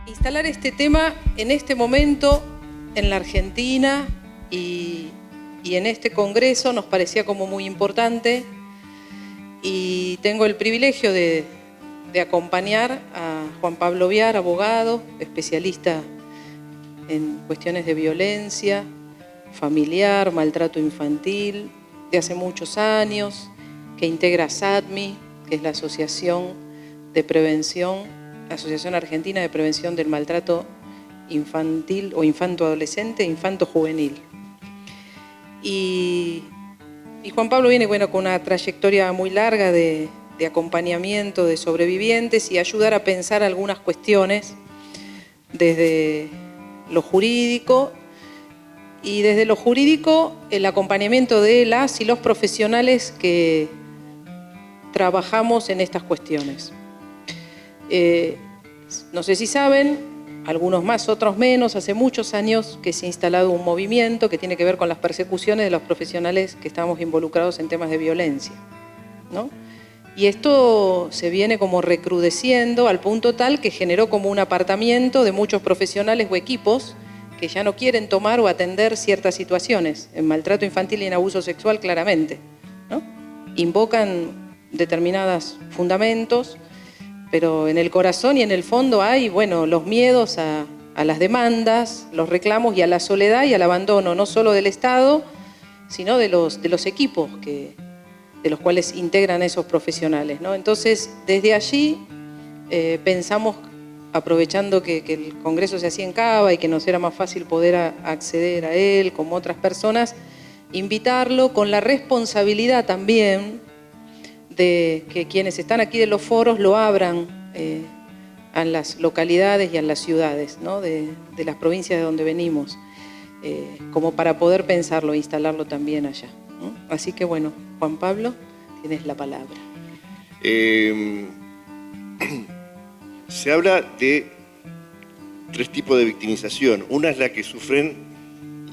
Instalar este tema en este momento en la Argentina y en este congreso nos parecía como muy importante, y tengo el privilegio de acompañar a Juan Pablo Viar, abogado, especialista en cuestiones de violencia familiar, maltrato infantil, de hace muchos años, que integra SADMI, que es la Asociación de Prevención, la Asociación Argentina de Prevención del Maltrato Infantil o Infanto-Adolescente, Infanto-Juvenil. Y Juan Pablo viene, con una trayectoria muy larga de acompañamiento de sobrevivientes y ayudar a pensar algunas cuestiones desde lo jurídico, y desde lo jurídico el acompañamiento de las y los profesionales que trabajamos en estas cuestiones. No sé si saben, algunos más, otros menos, hace muchos años que se ha instalado un movimiento que tiene que ver con las persecuciones de los profesionales que estamos involucrados en temas de violencia, ¿no? Y esto se viene como recrudeciendo al punto tal que generó como un apartamiento de muchos profesionales o equipos que ya no quieren tomar o atender ciertas situaciones, en maltrato infantil y en abuso sexual claramente, ¿no? Invocan determinados fundamentos, pero en el corazón y en el fondo hay, los miedos a las demandas, los reclamos y a la soledad y al abandono, no solo del Estado, sino de los equipos de los cuales integran esos profesionales, ¿no? Entonces, desde allí pensamos, aprovechando que el Congreso se hacía en Cava y que nos era más fácil poder acceder a él como otras personas, invitarlo con la responsabilidad también de que quienes están aquí de los foros lo abran a las localidades y a las ciudades, ¿no? de las provincias de donde venimos, como para poder pensarlo e instalarlo también allá, ¿no? Así que Juan Pablo, tienes la palabra. Se habla de tres tipos de victimización. Una es la que sufren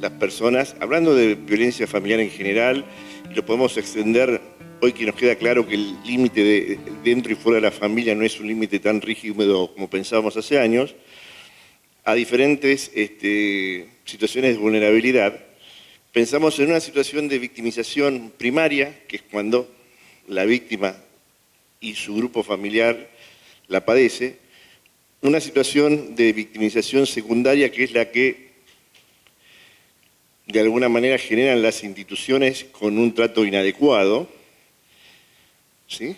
las personas, hablando de violencia familiar en general, y lo podemos extender hoy que nos queda claro que el límite de dentro y fuera de la familia no es un límite tan rígido como pensábamos hace años, a diferentes situaciones de vulnerabilidad. Pensamos en una situación de victimización primaria, que es cuando la víctima y su grupo familiar la padece. Una situación de victimización secundaria, que es la que de alguna manera generan las instituciones con un trato inadecuado, ¿sí?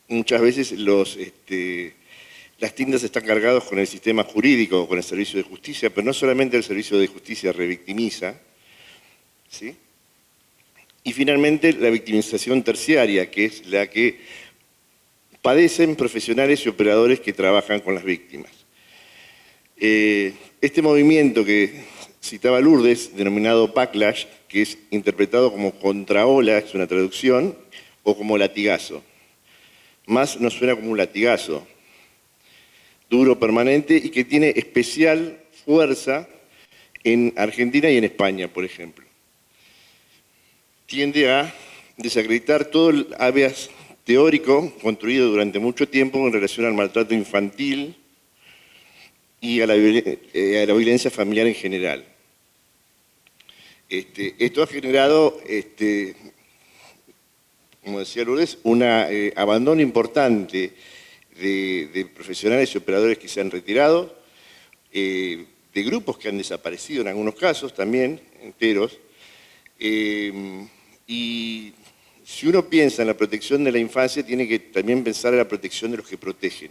Muchas veces las tintas están cargadas con el sistema jurídico, con el servicio de justicia, pero no solamente el servicio de justicia revictimiza, ¿sí? Y finalmente la victimización terciaria, que es la que padecen profesionales y operadores que trabajan con las víctimas. Este movimiento que citaba Lourdes, denominado backlash, que es interpretado como contraola, es una traducción, o como latigazo. Más nos suena como un latigazo, duro, permanente, y que tiene especial fuerza en Argentina y en España, por ejemplo. Tiende a desacreditar todo el habeas teórico construido durante mucho tiempo en relación al maltrato infantil y a la violencia familiar en general. Esto ha generado, como decía Lourdes, un abandono importante de profesionales y operadores que se han retirado, de grupos que han desaparecido en algunos casos también, enteros, y si uno piensa en la protección de la infancia, tiene que también pensar en la protección de los que protegen.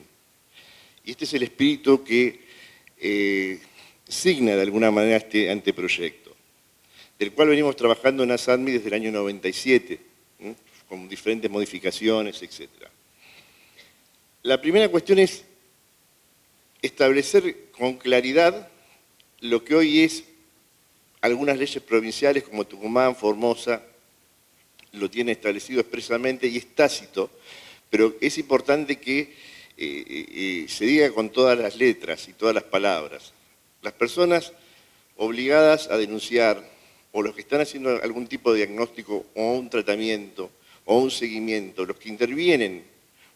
Y este es el espíritu que signa de alguna manera este anteproyecto, del cual venimos trabajando en ASADMI desde el año 97, con diferentes modificaciones, etc. La primera cuestión es establecer con claridad lo que hoy es algunas leyes provinciales como Tucumán, Formosa, lo tiene establecido expresamente y es tácito, pero es importante que se diga con todas las letras y todas las palabras. Las personas obligadas a denunciar o los que están haciendo algún tipo de diagnóstico o un tratamiento o un seguimiento, los que intervienen,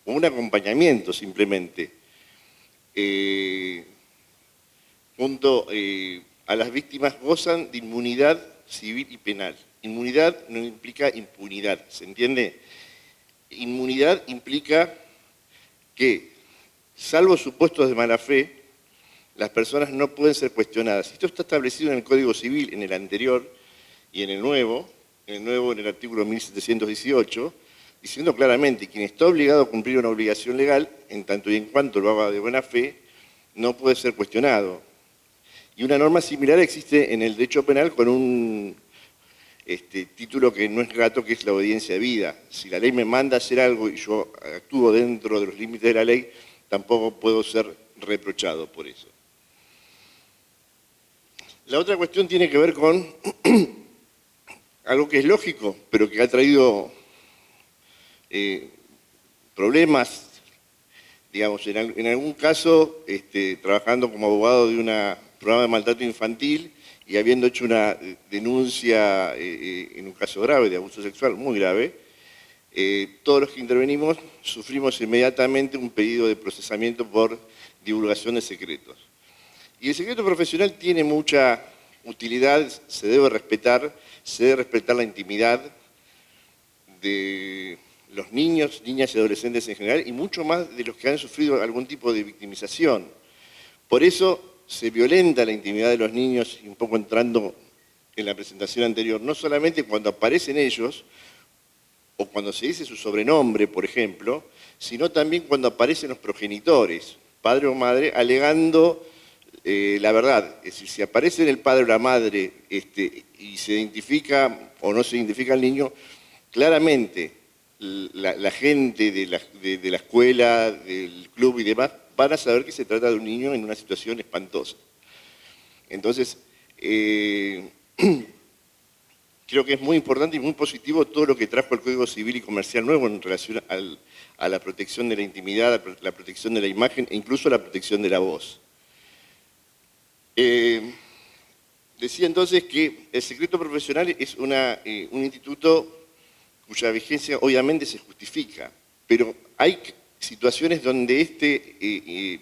o un acompañamiento simplemente, junto a las víctimas, gozan de inmunidad civil y penal. Inmunidad no implica impunidad, ¿se entiende? Inmunidad implica que, salvo supuestos de mala fe, las personas no pueden ser cuestionadas. Esto está establecido en el Código Civil, en el anterior y en el nuevo, en el artículo 1718, diciendo claramente, quien está obligado a cumplir una obligación legal, en tanto y en cuanto lo haga de buena fe, no puede ser cuestionado. Y una norma similar existe en el derecho penal con un título que no es grato, que es la obediencia debida. Si la ley me manda a hacer algo y yo actúo dentro de los límites de la ley, tampoco puedo ser reprochado por eso. La otra cuestión tiene que ver con algo que es lógico, pero que ha traído problemas, digamos, en algún caso, trabajando como abogado de un programa de maltrato infantil y habiendo hecho una denuncia en un caso grave de abuso sexual, muy grave, todos los que intervenimos sufrimos inmediatamente un pedido de procesamiento por divulgación de secretos. Y el secreto profesional tiene mucha utilidad, se debe respetar la intimidad de los niños, niñas y adolescentes en general, y mucho más de los que han sufrido algún tipo de victimización. Por eso se violenta la intimidad de los niños, y un poco entrando en la presentación anterior, no solamente cuando aparecen ellos, o cuando se dice su sobrenombre, por ejemplo, sino también cuando aparecen los progenitores, padre o madre, alegando la verdad. Es decir, si aparecen el padre o la madre y se identifica o no se identifica al niño, claramente la gente de la escuela, del club y demás, van a saber que se trata de un niño en una situación espantosa. Entonces, creo que es muy importante y muy positivo todo lo que trajo el Código Civil y Comercial nuevo en relación a la protección de la intimidad, a la protección de la imagen e incluso a la protección de la voz. Decía entonces que el secreto profesional es un instituto cuya vigencia obviamente se justifica, pero hay situaciones donde este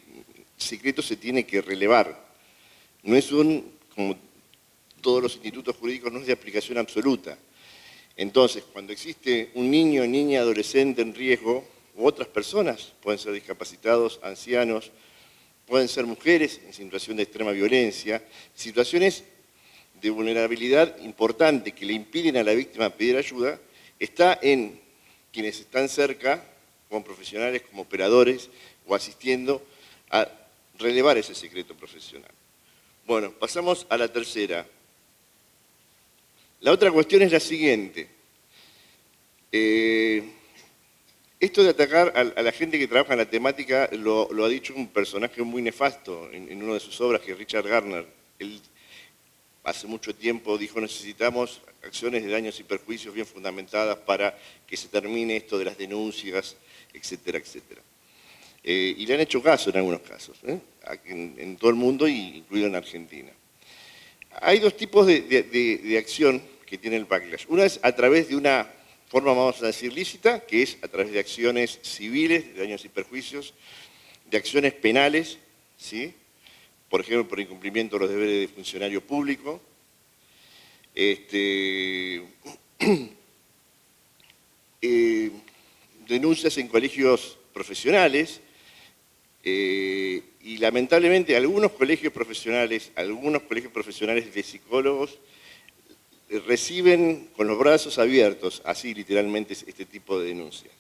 secreto se tiene que relevar. No es como todos los institutos jurídicos, no es de aplicación absoluta. Entonces, cuando existe un niño, niña, adolescente en riesgo, u otras personas, pueden ser discapacitados, ancianos, pueden ser mujeres en situación de extrema violencia, situaciones de vulnerabilidad importante que le impiden a la víctima pedir ayuda, está en quienes están cerca, como profesionales, como operadores, o asistiendo a relevar ese secreto profesional. Bueno, pasamos a la tercera. La otra cuestión es la siguiente. Esto de atacar a la gente que trabaja en la temática lo ha dicho un personaje muy nefasto en una de sus obras, que es Richard Gardner. Él hace mucho tiempo dijo: necesitamos acciones de daños y perjuicios bien fundamentadas para que se termine esto de las denuncias, etcétera, etcétera. Y le han hecho caso en algunos casos, en todo el mundo, incluido en Argentina. Hay dos tipos de acción que tiene el backlash. Una es a través de una forma, vamos a decir, lícita, que es a través de acciones civiles, de daños y perjuicios, de acciones penales, ¿sí? Por ejemplo, por incumplimiento de los deberes de funcionario público, denuncias en colegios profesionales, y lamentablemente algunos colegios profesionales de psicólogos reciben con los brazos abiertos, así literalmente, este tipo de denuncias.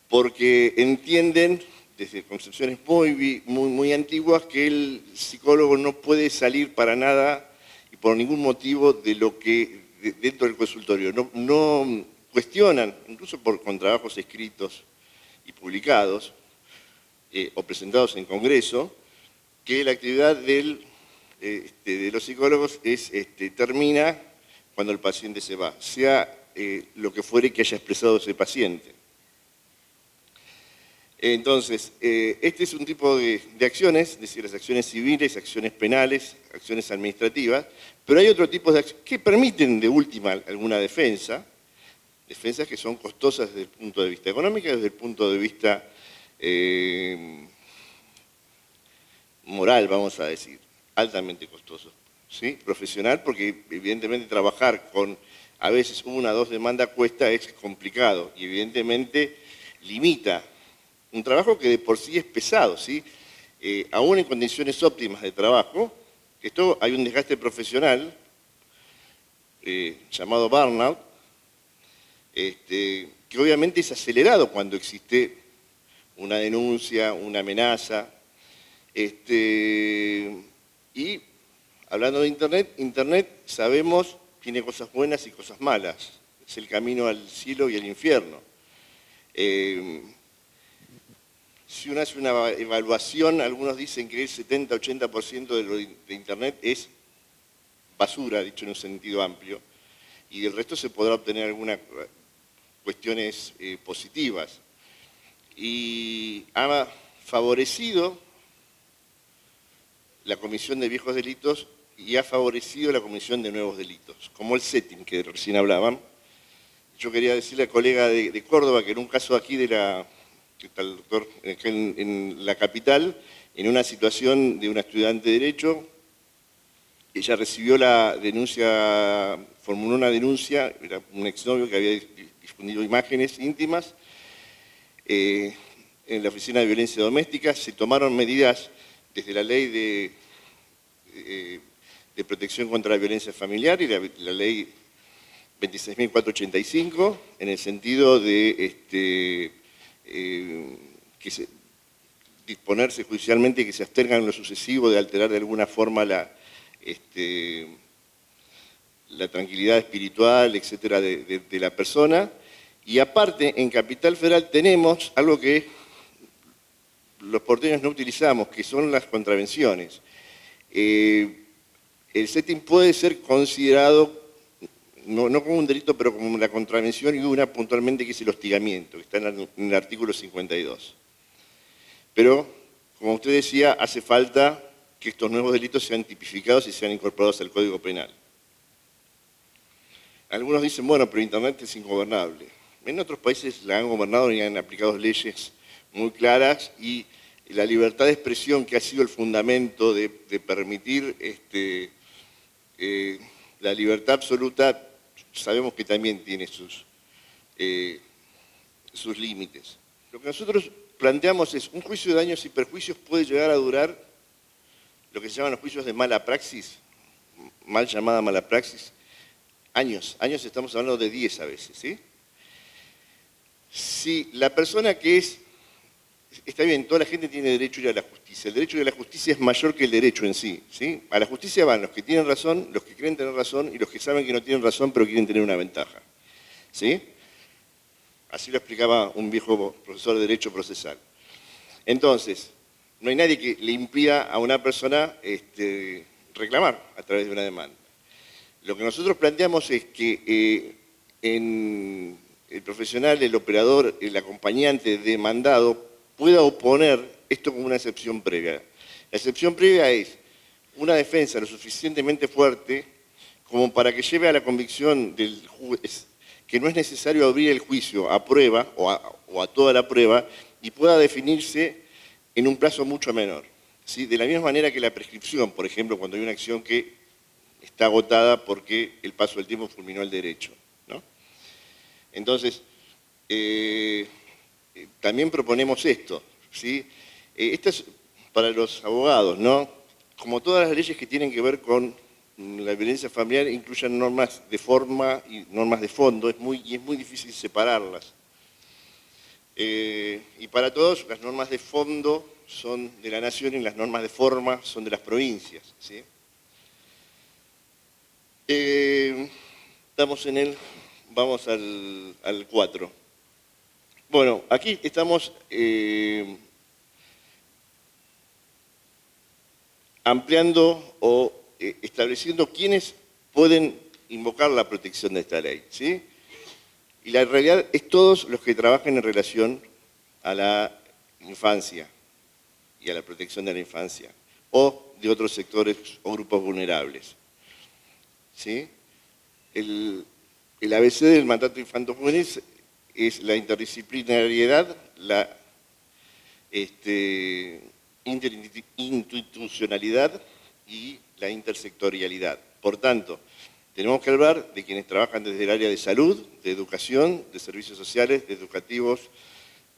Porque entienden, desde concepciones muy antiguas, que el psicólogo no puede salir para nada y por ningún motivo de lo que dentro del consultorio. No cuestionan, incluso con trabajos escritos y publicados o presentados en Congreso, que la actividad de los psicólogos termina cuando el paciente se va, sea lo que fuere que haya expresado ese paciente. Entonces, este es un tipo de acciones, es decir, las acciones civiles, acciones penales, acciones administrativas, pero hay otro tipo de acciones que permiten de última alguna defensa, defensas que son costosas desde el punto de vista económico, desde el punto de vista moral, vamos a decir, altamente costosos, ¿sí? Profesional, porque evidentemente trabajar con a veces una o dos demandas cuesta, es complicado y evidentemente limita un trabajo que de por sí es pesado, ¿sí? Aún en condiciones óptimas de trabajo, esto hay un desgaste profesional llamado burnout, que obviamente es acelerado cuando existe una denuncia, una amenaza. Y hablando de Internet sabemos tiene cosas buenas y cosas malas. Es el camino al cielo y al infierno. Si uno hace una evaluación, algunos dicen que el 70-80% de Internet es basura, dicho en un sentido amplio, y del resto se podrá obtener algunas cuestiones positivas. Y ha favorecido la comisión de viejos delitos y ha favorecido la comisión de nuevos delitos, como el setting que recién hablaban. Yo quería decirle al colega de Córdoba que en un caso aquí de que está el doctor en la capital, en una situación de una estudiante de Derecho, ella recibió la denuncia, formuló una denuncia, era un exnovio que había difundido imágenes íntimas, en la Oficina de Violencia Doméstica se tomaron medidas desde la ley de protección contra la violencia familiar y la ley 26.485, en el sentido de disponerse judicialmente que se abstengan en lo sucesivo de alterar de alguna forma la tranquilidad espiritual, etcétera, de la persona. Y aparte, en Capital Federal tenemos algo que los porteños no utilizamos, que son las contravenciones. El setting puede ser considerado, no como un delito, pero como la contravención y una puntualmente que es el hostigamiento, que está en el artículo 52. Pero, como usted decía, hace falta que estos nuevos delitos sean tipificados y sean incorporados al Código Penal. Algunos dicen, bueno, pero Internet es ingobernable. En otros países la han gobernado y han aplicado leyes muy claras y la libertad de expresión, que ha sido el fundamento de permitir la libertad absoluta, sabemos que también tiene sus límites. Lo que nosotros planteamos es, un juicio de daños y perjuicios puede llegar a durar lo que se llaman los juicios de mala praxis, mal llamada mala praxis, años, estamos hablando de 10 a veces, ¿sí? Si la persona que está bien, toda la gente tiene derecho a ir a la justicia, el derecho a ir a la justicia es mayor que el derecho en sí, ¿sí? A la justicia van los que tienen razón, los que creen tener razón y los que saben que no tienen razón pero quieren tener una ventaja, ¿sí? Así lo explicaba un viejo profesor de Derecho Procesal. Entonces, no hay nadie que le impida a una persona reclamar a través de una demanda. Lo que nosotros planteamos es que el profesional, el operador, el acompañante demandado pueda oponer esto como una excepción previa. La excepción previa es una defensa lo suficientemente fuerte como para que lleve a la convicción del juez que no es necesario abrir el juicio a prueba o a toda la prueba y pueda definirse en un plazo mucho menor, ¿sí? De la misma manera que la prescripción, por ejemplo, cuando hay una acción que está agotada porque el paso del tiempo fulminó el derecho, ¿no? Entonces, también proponemos esto, ¿sí? Esto es para los abogados, ¿no? Como todas las leyes que tienen que ver con la violencia familiar, incluyen normas de forma y normas de fondo, es muy difícil separarlas. Y para todos, las normas de fondo son de la nación y las normas de forma son de las provincias, ¿sí? Vamos al 4. Bueno, aquí estamos ampliando o estableciendo quiénes pueden invocar la protección de esta ley, ¿sí? Y la realidad es todos los que trabajen en relación a la infancia y a la protección de la infancia, o de otros sectores o grupos vulnerables. ¿Sí? El ABC del mandato infanto-juvenil es la interdisciplinariedad, la interinstitucionalidad y la intersectorialidad. Por tanto, tenemos que hablar de quienes trabajan desde el área de salud, de educación, de servicios sociales, de educativos,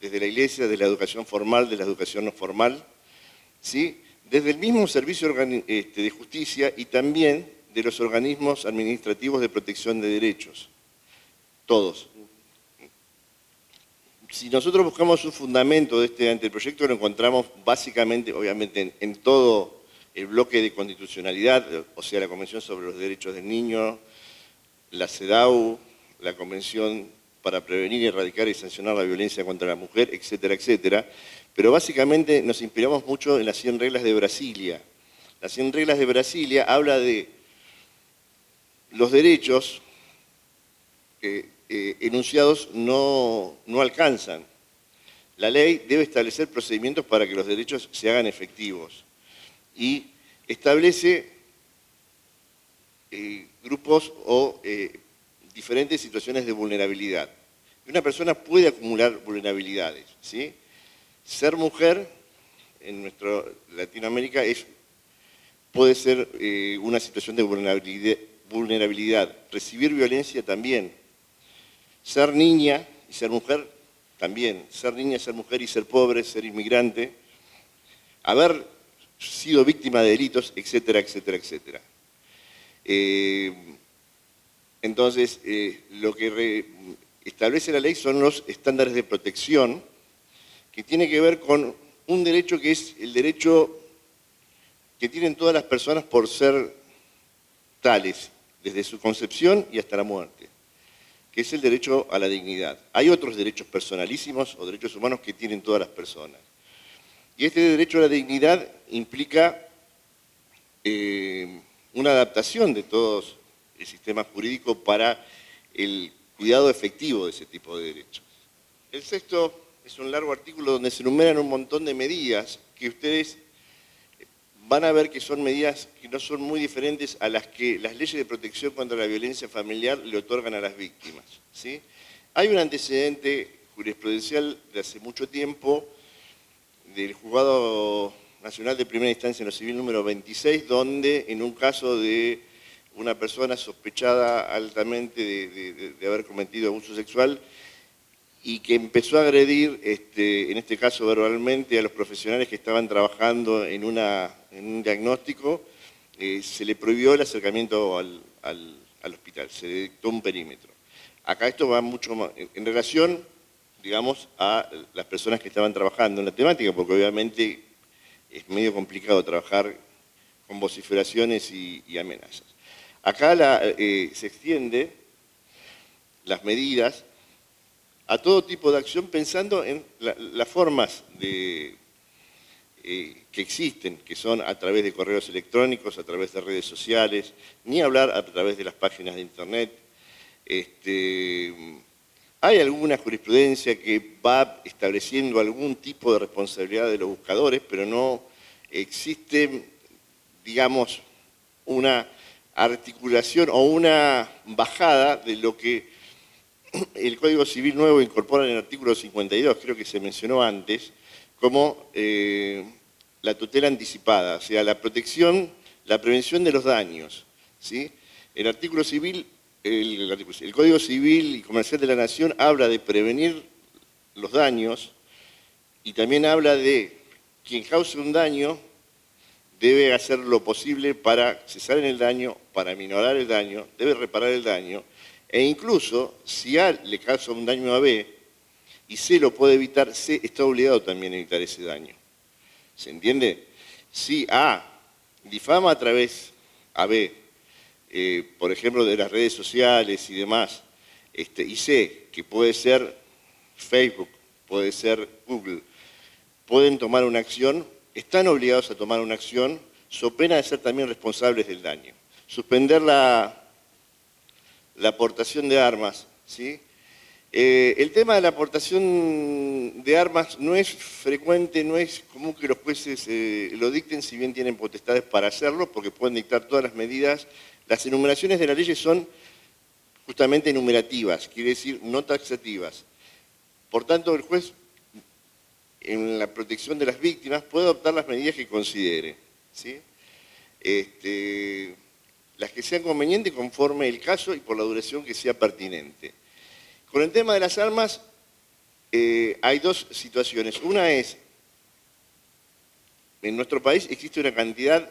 desde la iglesia, de la educación formal, de la educación no formal, ¿sí? Desde el mismo servicio de justicia y también de los organismos administrativos de protección de derechos. Todos. Si nosotros buscamos un fundamento de este anteproyecto, lo encontramos básicamente, obviamente, en todo el bloque de constitucionalidad, o sea, la Convención sobre los Derechos del Niño, la CEDAW, la Convención para prevenir, erradicar y sancionar la violencia contra la mujer, etcétera, etcétera. Pero básicamente nos inspiramos mucho en las 100 reglas de Brasilia. Las 100 reglas de Brasilia habla de los derechos que enunciados no alcanzan. La ley debe establecer procedimientos para que los derechos se hagan efectivos y establece grupos o diferentes situaciones de vulnerabilidad. Y una persona puede acumular vulnerabilidades, ¿sí? Ser mujer en nuestra Latinoamérica puede ser una situación de vulnerabilidad. Recibir violencia también. Ser niña y ser mujer también. Ser niña, ser mujer y ser pobre, ser inmigrante. Haber sido víctima de delitos, etcétera, etcétera, etcétera. Entonces, lo que establece la ley son los estándares de protección que tiene que ver con un derecho que es el derecho que tienen todas las personas por ser tales, desde su concepción y hasta la muerte, que es el derecho a la dignidad. Hay otros derechos personalísimos o derechos humanos que tienen todas las personas. Y este derecho a la dignidad implica una adaptación de todo el sistema jurídico para el cuidado efectivo de ese tipo de derechos. El sexto es un largo artículo donde se enumeran un montón de medidas que ustedes van a ver que son medidas que no son muy diferentes a las que las leyes de protección contra la violencia familiar le otorgan a las víctimas, ¿sí? Hay un antecedente jurisprudencial de hace mucho tiempo del Juzgado Nacional de Primera Instancia en lo Civil número 26, donde en un caso de una persona sospechada altamente de haber cometido abuso sexual y que empezó a agredir, en este caso verbalmente, a los profesionales que estaban trabajando en un diagnóstico, se le prohibió el acercamiento al hospital, se le dictó un perímetro. Acá esto va mucho más en relación, digamos, a las personas que estaban trabajando en la temática, porque obviamente es medio complicado trabajar con vociferaciones y amenazas. Acá se extiende las medidas a todo tipo de acción pensando en las formas que existen, que son a través de correos electrónicos, a través de redes sociales, ni hablar a través de las páginas de internet. Hay alguna jurisprudencia que va estableciendo algún tipo de responsabilidad de los buscadores, pero no existe, digamos, una articulación o una bajada de lo que el Código Civil nuevo incorpora en el artículo 52, creo que se mencionó antes, como la tutela anticipada, o sea, la protección, la prevención de los daños, ¿sí? El artículo civil, el Código Civil y Comercial de la Nación habla de prevenir los daños y también habla de quien cause un daño debe hacer lo posible para cesar en el daño, para minorar el daño, debe reparar el daño, e incluso si A le causa un daño a B y C lo puede evitar, C está obligado también a evitar ese daño. ¿Se entiende? Si A difama a través a B, por ejemplo, de las redes sociales y demás, y C, que puede ser Facebook, puede ser Google, pueden tomar una acción, están obligados a tomar una acción, so pena de ser también responsables del daño. Suspender la aportación de armas, ¿sí? El tema de la aportación de armas no es frecuente, no es común que los jueces lo dicten, si bien tienen potestades para hacerlo, porque pueden dictar todas las medidas. Las enumeraciones de las leyes son justamente enumerativas, quiere decir no taxativas. Por tanto, el juez, en la protección de las víctimas, puede adoptar las medidas que considere, ¿sí? Las que sean convenientes conforme el caso y por la duración que sea pertinente. Con el tema de las armas hay dos situaciones. Una es, en nuestro país existe una cantidad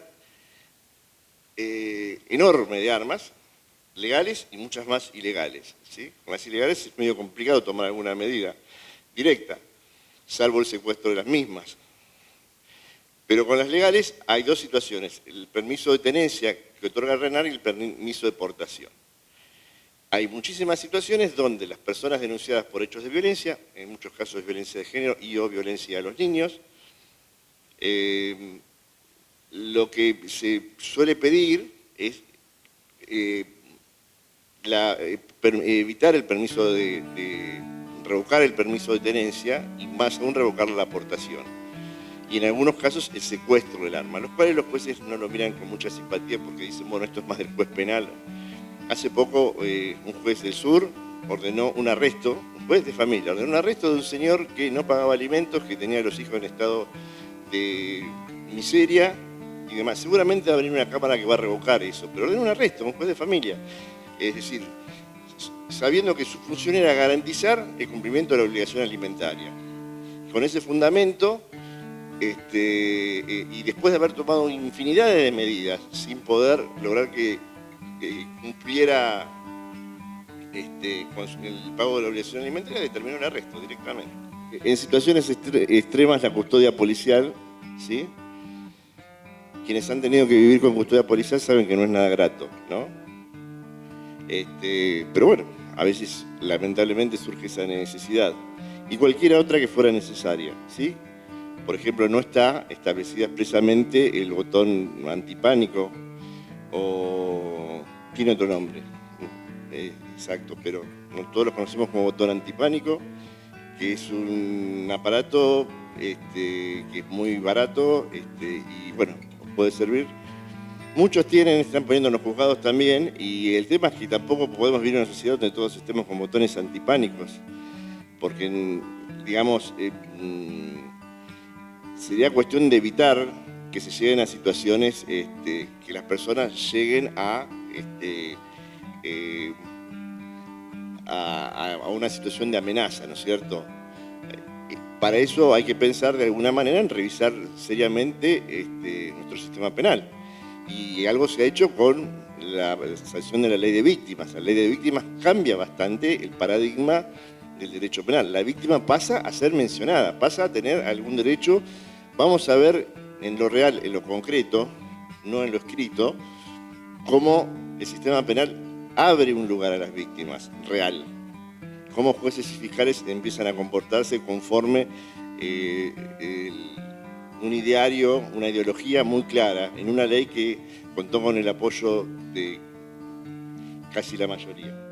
enorme de armas, legales y muchas más ilegales, ¿sí? Con las ilegales es medio complicado tomar alguna medida directa, salvo el secuestro de las mismas. Pero con las legales hay dos situaciones, el permiso de tenencia que otorga RENAR y el permiso de portación. Hay muchísimas situaciones donde las personas denunciadas por hechos de violencia, en muchos casos de violencia de género y o violencia a los niños, lo que se suele pedir es evitar el permiso revocar el permiso de tenencia y más aún revocar la aportación. Y en algunos casos el secuestro del arma, los cuales los jueces no lo miran con mucha simpatía porque dicen, bueno, esto es más del juez penal. Hace poco un juez del sur ordenó un arresto, un juez de familia, ordenó un arresto de un señor que no pagaba alimentos, que tenía a los hijos en estado de miseria y demás. Seguramente va a venir una cámara que va a revocar eso, pero ordenó un arresto, un juez de familia. Es decir, sabiendo que su función era garantizar el cumplimiento de la obligación alimentaria. Con ese fundamento, y después de haber tomado infinidad de medidas sin poder lograr que cumpliera con el pago de la obligación alimentaria, determinó el arresto directamente. En situaciones extremas la custodia policial, ¿sí? Quienes han tenido que vivir con custodia policial saben que no es nada grato, ¿no? Pero bueno, a veces lamentablemente surge esa necesidad. Y cualquiera otra que fuera necesaria, ¿sí? Por ejemplo, no está establecida expresamente el botón antipánico o tiene otro nombre, exacto, pero todos lo conocemos como botón antipánico, que es un aparato que es muy barato y bueno, puede servir. Muchos tienen, están poniendo en los juzgados también, y el tema es que tampoco podemos vivir en una sociedad donde todos estemos con botones antipánicos, porque, digamos, sería cuestión de evitar que se lleguen a situaciones que las personas lleguen a una situación de amenaza, ¿no es cierto? Para eso hay que pensar de alguna manera en revisar seriamente nuestro sistema penal. Y algo se ha hecho con la sanción de la ley de víctimas. La ley de víctimas cambia bastante el paradigma del derecho penal. La víctima pasa a ser mencionada, pasa a tener algún derecho. Vamos a ver en lo real, en lo concreto, no en lo escrito, cómo el sistema penal abre un lugar a las víctimas, real. Cómo jueces y fiscales empiezan a comportarse conforme un ideario, una ideología muy clara, en una ley que contó con el apoyo de casi la mayoría.